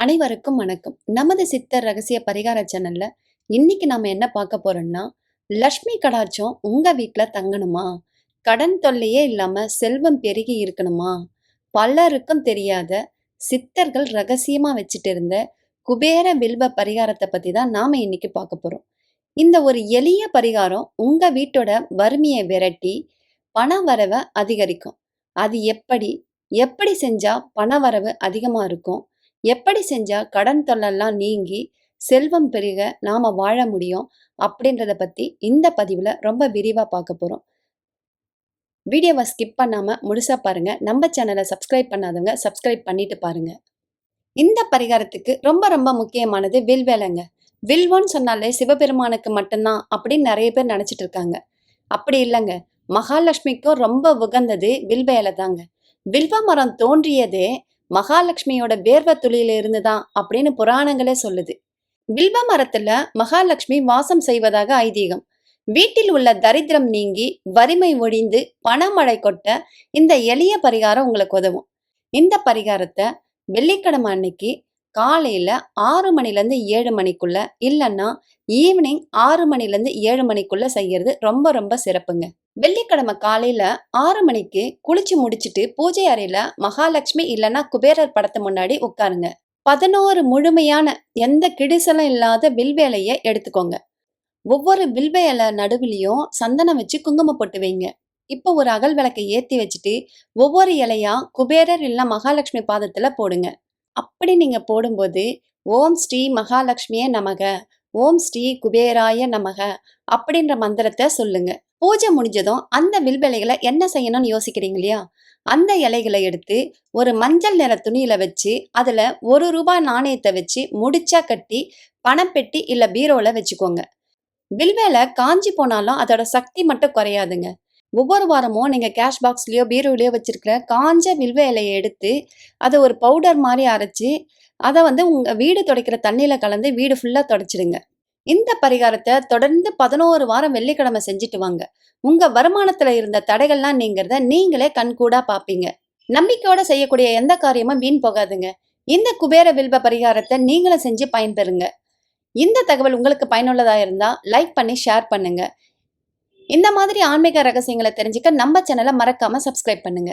அனைவருக்கும் வணக்கம். நமது சித்தர் ரகசிய பரிகார சேனல்ல இன்னைக்கு நாம என்ன பார்க்க போறோம்னா, லக்ஷ்மி கடாட்சம் உங்க வீட்ல தங்கணுமா? கடன் தொல்லையே இல்லாம செல்வம் பெருகி இருக்கணுமா? பலருக்கும் தெரியாத சித்தர்கள் ரகசியமா வச்சுட்டு இருந்த குபேர வில்வ பரிகாரத்தை பத்தி தான் நாம இன்னைக்கு பார்க்க போறோம். இந்த ஒரு எளிய பரிகாரம் உங்க வீட்டோட வறுமையை விரட்டி பண வரவை அதிகரிக்கும். அது எப்படி? எப்படி செஞ்சா பண வரவு அதிகமா இருக்கும்? எப்படி செஞ்சா கடன் தொல்லெல்லாம் நீங்கி செல்வம் பெருக நாம வாழ முடியும் அப்படின்றத பத்தி இந்த பதிவுல ரொம்ப விரிவா பார்க்க போறோம். வீடியோவை ஸ்கிப் பண்ணாம முழுசா பாருங்க. நம்ம சேனலை சப்ஸ்கிரைப் பண்ணாதவங்க சப்ஸ்கிரைப் பண்ணிட்டு பாருங்க. இந்த பரிகாரத்துக்கு ரொம்ப ரொம்ப முக்கியமானது வில்வேலைங்க. வில்வன்னு சொன்னாலே சிவபெருமானுக்கு மட்டும்தான் அப்படின்னு நிறைய பேர் நினைச்சிட்டு இருக்காங்க. அப்படி இல்லைங்க. மகாலட்சுமிக்கும் ரொம்ப உகந்தது வில்வேலை தாங்க. வில்வ மரம் தோன்றியதே மகாலட்சுமியோட வேர்வ துளியில இருந்துதான் அப்படின்னு புராணங்களே சொல்லுது. வில்வ மரத்துல மகாலட்சுமி வாசம் செய்வதாக ஐதீகம். வீட்டில் உள்ள தரித்திரம் நீங்கி வறுமை ஒழிந்து பணமழை கொட்ட இந்த எளிய பரிகாரம் உங்களுக்கு உதவும். இந்த பரிகாரத்தை வெள்ளிக்கிழமை அன்னைக்கு காலையில 6 மணிலேருந்து 7 மணிக்குள்ள இல்லைன்னா ஈவினிங் 6 மணிலேருந்து 7 மணிக்குள்ள செய்யறது ரொம்ப ரொம்ப சிறப்புங்க. வெள்ளிக்கிழமை காலையில 6 மணிக்கு குளிச்சு முடிச்சிட்டு பூஜை அறையில மகாலட்சுமி இல்லைன்னா குபேரர் படத்து முன்னாடி உட்காருங்க. 11 முழுமையான எந்த கிடிசலும் இல்லாத வில்வேலையை எடுத்துக்கோங்க. ஒவ்வொரு வில்வேலை நடுவுலையும் சந்தனம் வச்சு குங்குமம் போட்டு வைங்க. இப்போ ஒரு அகல் விளக்கை ஏத்தி வச்சுட்டு ஒவ்வொரு இலையா குபேரர் இல்ல மகாலட்சுமி பாதத்துல போடுங்க. அப்படி நீங்க போடும்போது ஓம் ஸ்ரீ மகாலட்சுமியே நமக, ஓம் ஸ்ரீ குபேராய நமக அப்படின்ற மந்திரத்தை சொல்லுங்க. பூஜை முடிஞ்சதும் அந்த வில்வேலைகளை என்ன செய்யணும்னு யோசிக்கிறீங்க இல்லையா? அந்த இலைகளை எடுத்து ஒரு மஞ்சள் நிற துணியில வச்சு அதுல ₹1 நாணயத்தை வச்சு முடிச்சா கட்டி பணப்பெட்டி இல்ல பீரோல வச்சுக்கோங்க. வில்வேலை காஞ்சி போனாலும் அதோட சக்தி மட்டும் குறையாதுங்க. ஒவ்வொரு வாரமும் நீங்க கேஷ் பாக்ஸ்லயோ பீரோலயோ வச்சிருக்கிற காஞ்ச வில்வ இலையை எடுத்து அதை ஒரு பவுடர் மாதிரி அரைச்சு அதை உங்க வீடு துடைக்கிற தண்ணியில கலந்து வீடு ஃபுல்லா துடைச்சிடுங்க. இந்த பரிகாரத்தை தொடர்ந்து 11 வாரம் வெள்ளிக்கிழமை செஞ்சுட்டு வாங்க. உங்க வருமானத்துல இருந்த தடைகள்லாம் நீங்கிறத நீங்களே கண்கூடா பாப்பீங்க. நம்பிக்கையோட செய்யக்கூடிய எந்த காரியமும் வீண் போகாதுங்க. இந்த குபேர வில்வ பரிகாரத்தை நீங்களும் செஞ்சு பயன்பெறுங்க. இந்த தகவல் உங்களுக்கு பயனுள்ளதா இருந்தா லைக் பண்ணி ஷேர் பண்ணுங்க. இந்த மாதிரி ஆன்மீக ரகசியங்களை தெரிஞ்சுக்க நம்ம சேனலை மறக்காம சப்ஸ்கிரைப் பண்ணுங்க.